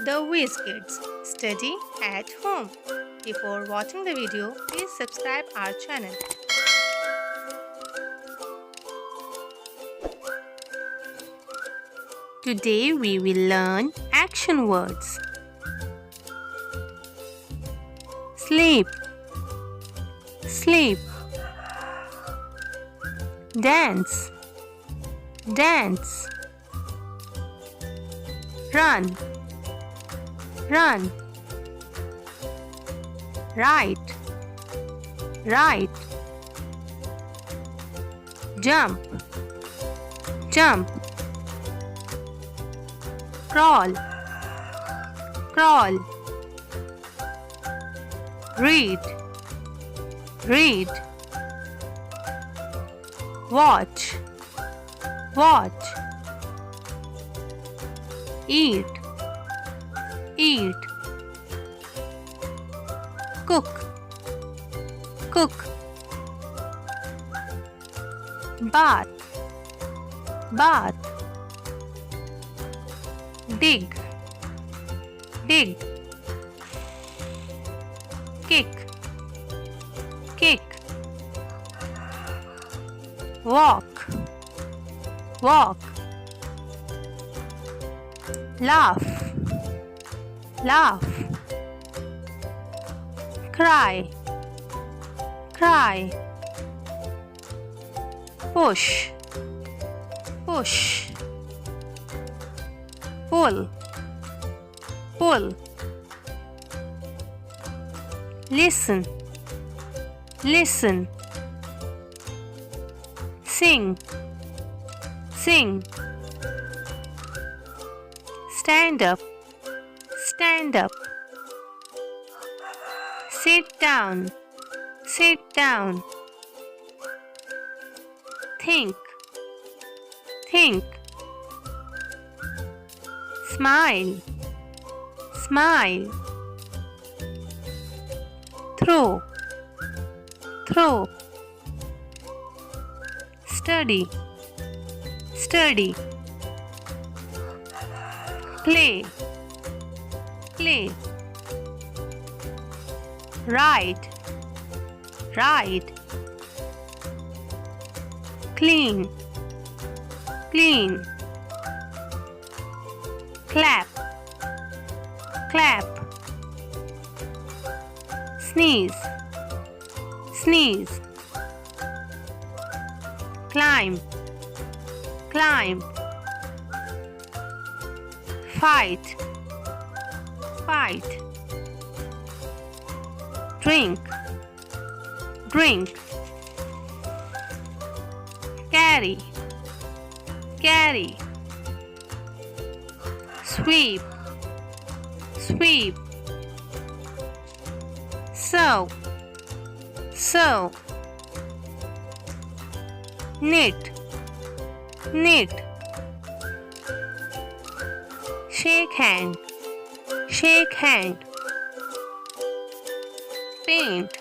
The Whiz Kids Study at Home. Before watching the video, please subscribe our channel. Today we will learn action words. Sleep, sleep. Dance, dance. Run, run. Write, write. Jump, jump. Crawl, crawl. Read, read. Watch, watch. Eat, eat. Cook, cook. Bath, bath. Dig, dig. Kick, kick. Walk, walk. Laugh, laugh. Cry, cry. Push, push. Pull, pull. Listen, listen. Sing, sing. Stand up, stand up. Sit down, sit down. Think, think. Smile, smile. Throw, throw. Study, study. Play, play. Write, write. Clean, clean. Clap, clap. Sneeze, sneeze. Climb, climb. Fight, fight. Drink, drink. Carry, carry. Sweep, sweep. Sew, sew. Knit, knit. Shake hand, shake hand. Paint,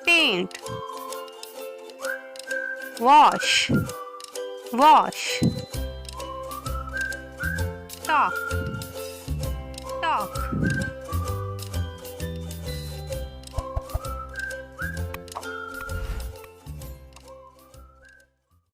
paint. Wash, wash. Talk, talk.